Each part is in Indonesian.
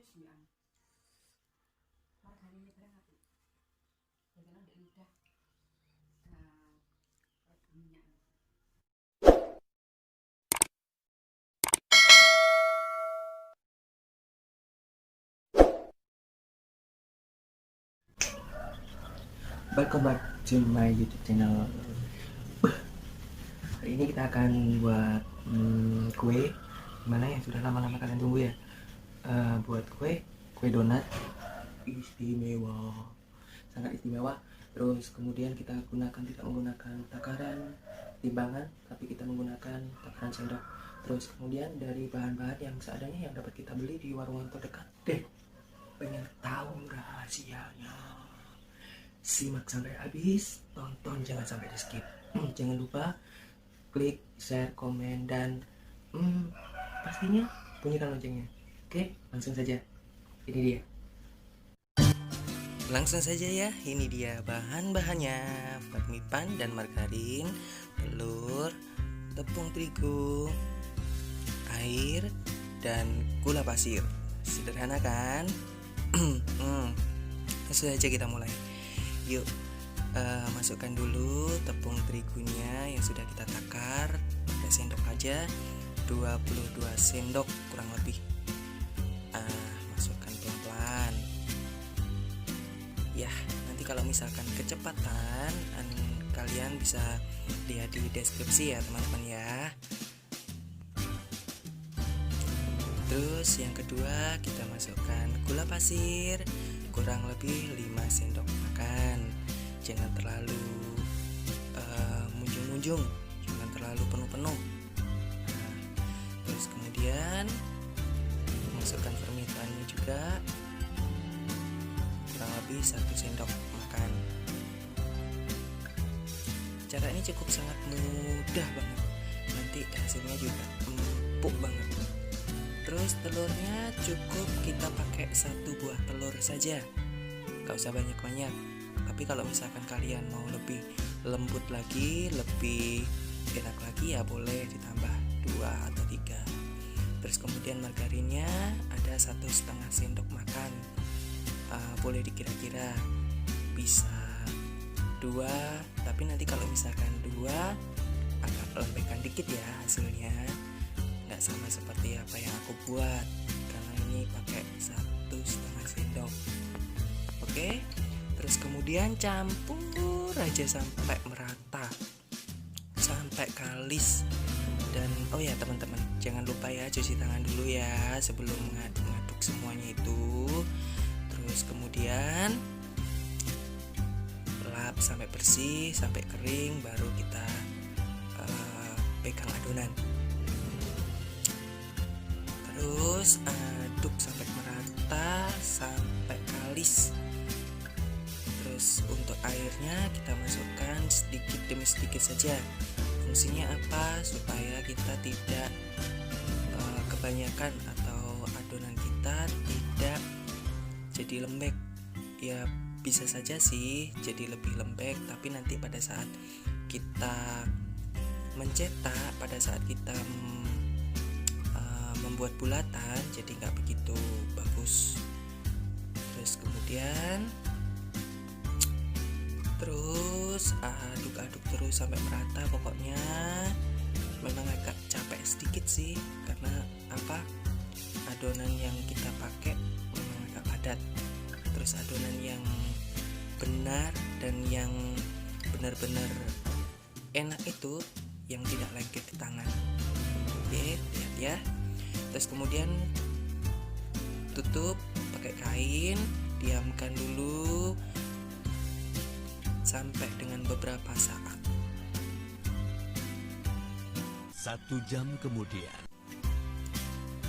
sembilan. Margarin ini barang aku. Jangan ndek ludah. Minyak. Welcome back to my YouTube channel. Hari ini kita akan buat kue, gimana yang sudah lama-lama kalian tunggu ya. Buat kue donat istimewa, sangat istimewa. Terus kemudian kita tidak menggunakan takaran timbangan, tapi kita menggunakan takaran sendok. Terus kemudian dari bahan-bahan yang seadanya yang dapat kita beli di warung terdekat. Pengen tahu rahasianya? Simak sampai habis, tonton, jangan sampai di skip. Jangan lupa klik, share, komen, dan pastinya bunyikan loncengnya. Oke, langsung saja. Ini dia. Langsung saja ya, ini dia bahan-bahannya: bakmi pan dan margarin, telur, tepung terigu, air, dan gula pasir. Sederhana kan? Langsung saja kita mulai. Yuk, masukkan dulu tepung terigunya yang sudah kita takar. Pakai sendok aja, 22 sendok kurang lebih. Masukkan pelan-pelan. Ya, nanti kalau misalkan kecepatan, kalian bisa lihat di deskripsi ya teman-teman ya. Terus yang kedua kita masukkan gula pasir, kurang lebih 5 sendok makan. Jangan terlalu munjung-munjung, jangan terlalu penuh-penuh. Terus kemudian masukkan fermentannya juga, kurang lebih 1 sendok makan. Cara ini cukup sangat mudah banget, nanti hasilnya juga empuk banget. Terus telurnya cukup kita pakai 1 buah telur saja, gak usah banyak-banyak. Tapi kalau misalkan kalian mau lebih lembut lagi, lebih enak lagi, ya boleh ditambah 2 atau 3. Terus kemudian margarinnya ada 1,5 sendok makan. Boleh dikira-kira bisa 2, tapi nanti kalau misalkan 2 agak lembekkan dikit ya hasilnya, nggak sama seperti apa yang aku buat, karena ini pakai 1,5 sendok. Oke, terus kemudian campur aja sampai merata, sampai kalis. Dan oh ya teman-teman, jangan lupa ya cuci tangan dulu ya sebelum mengaduk semuanya itu. Terus kemudian lap sampai bersih, sampai kering, baru kita pegang adonan. Terus aduk sampai merata, sampai kalis. Terus untuk airnya kita masukkan sedikit demi sedikit saja. Fungsinya apa? Supaya kita tidak kebanyakan atau adonan kita tidak jadi lembek. Ya bisa saja sih jadi lebih lembek, tapi nanti pada saat kita mencetak, pada saat kita membuat bulatan, jadi nggak begitu bagus. Terus kemudian aduk-aduk terus sampai merata. Pokoknya memang agak capek sedikit sih, karena apa, adonan yang kita pakai memang agak padat. Terus adonan yang benar dan yang benar-benar enak itu yang tidak lengket di tangan. Oke, lihat ya. Terus kemudian tutup pakai kain, diamkan dulu sampai dengan beberapa saat. 1 jam kemudian.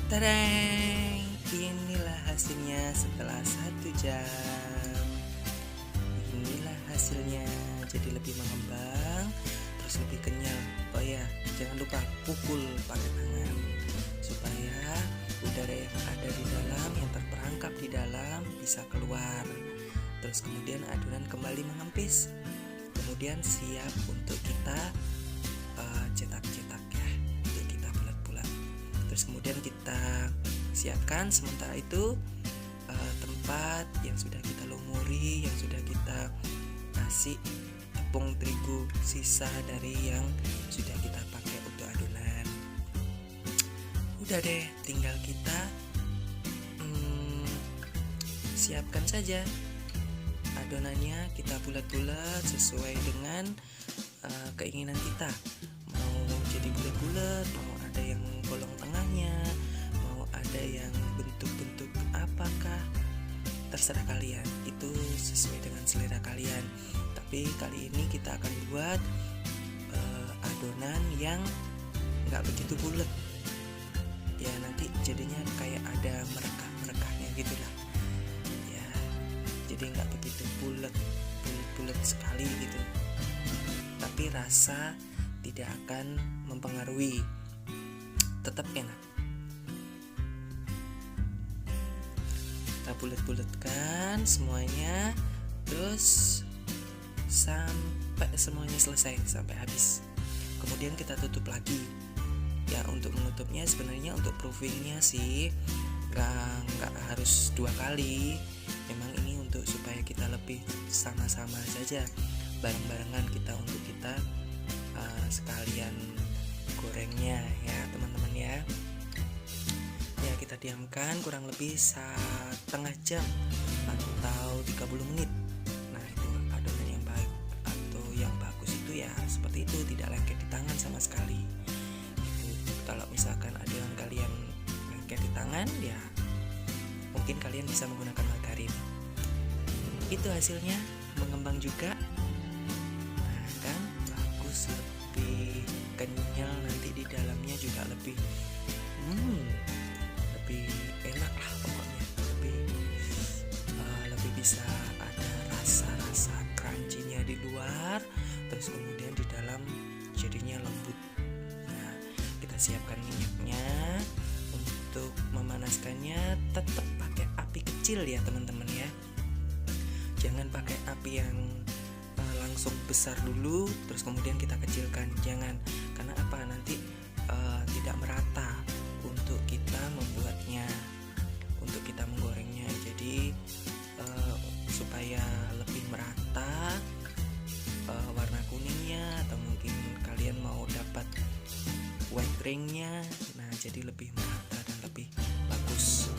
Tadang, inilah hasilnya setelah 1 jam. Inilah hasilnya, jadi lebih mengembang, terus lebih kenyal. Oh ya, jangan lupa pukul pakai tangan supaya udara yang ada di dalam, yang terperangkap di dalam, bisa keluar. Terus kemudian adonan kembali mengempis. Kemudian siap untuk kita cetak-cetak ya, untuk kita bulat-bulat. Terus kemudian kita siapkan. Sementara itu keempat yang sudah kita lumuri, yang sudah kita kasih tepung terigu sisa dari yang sudah kita pakai untuk adonan. Udah deh, tinggal kita siapkan saja adonannya. Kita bulat-bulat sesuai dengan keinginan kita. Mau jadi bulat-bulat, mau ada yang bolong tengahnya, mau ada yang bentuk-bentuk apakah, terserah kalian, itu sesuai dengan selera kalian. Tapi kali ini kita akan buat adonan yang nggak begitu bulat ya, nanti jadinya kayak ada merekah-merekahnya gitu lah ya, jadi nggak begitu bulat sekali gitu, tapi rasa tidak akan mempengaruhi, tetap enak. Kita bulat-bulatkan semuanya, terus sampai semuanya selesai, sampai habis. Kemudian kita tutup lagi ya. Untuk menutupnya sebenarnya untuk proofingnya sih nggak harus 2 kali, memang ini untuk supaya kita lebih sama-sama saja, bareng-barengan kita, untuk kita sekalian gorengnya ya teman-teman ya. Ya, kita diamkan kurang lebih setengah jam atau 30 menit. Nah, itu adonan yang baik atau yang bagus itu ya seperti itu, tidak lengket di tangan sama sekali. Itu kalau misalkan adonan kalian lengket di tangan ya mungkin kalian bisa menggunakan margarin. Itu hasilnya mengembang juga. Nah, kan bagus, lebih kenyal, nanti di dalamnya juga lebih enak lah pokoknya, lebih bisa ada rasa crunchy-nya di luar, terus kemudian di dalam jadinya lembut. Nah, kita siapkan minyaknya. Untuk memanaskannya tetap pakai api kecil ya teman-teman ya, jangan pakai api yang langsung besar dulu terus kemudian kita kecilkan, jangan, karena apa, nanti tidak merata untuk kita membuatnya, untuk kita menggorengnya. Jadi supaya lebih merata warna kuningnya, atau mungkin kalian mau dapat white ringnya, nah jadi lebih merata dan lebih bagus.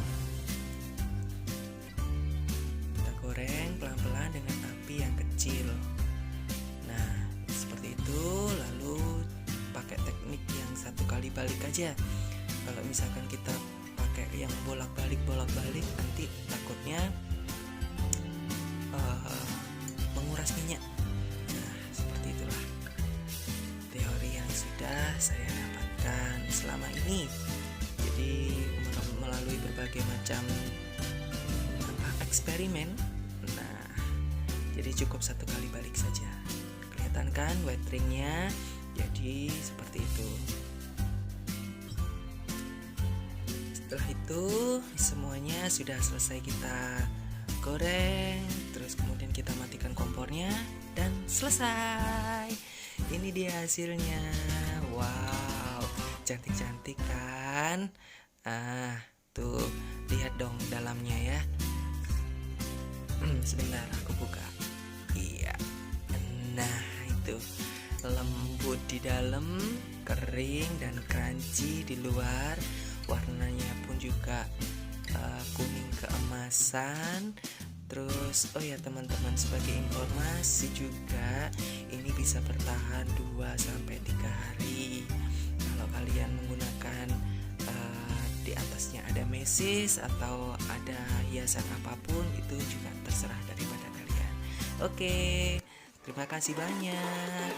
Kita goreng pelan-pelan dengan api yang kecil. Nah seperti itu, lalu pakai teknik yang 1 kali balik aja. Kalau misalkan kita pakai yang bolak-balik nanti takutnya menguras minyak. Nah seperti itulah teori yang sudah saya dapatkan selama ini. Jadi melalui berbagai macam eksperimen. Nah jadi cukup 1 kali balik saja. Kelihatan kan white ringnya? Jadi seperti itu. Setelah itu semuanya sudah selesai kita goreng, terus kemudian kita matikan kompornya dan selesai. Ini dia hasilnya. Wow, cantik-cantik kan? Tuh, lihat dong dalamnya ya. Sebentar aku buka. Iya. Nah, itu lembut di dalam, kering dan crunchy di luar. Warnanya pun juga kuning keemasan. Terus oh ya teman-teman, sebagai informasi juga ini bisa bertahan 2-3 hari. Kalau kalian menggunakan di atasnya ada mesis atau ada hiasan apapun, itu juga terserah daripada kalian. Oke, terima kasih banyak.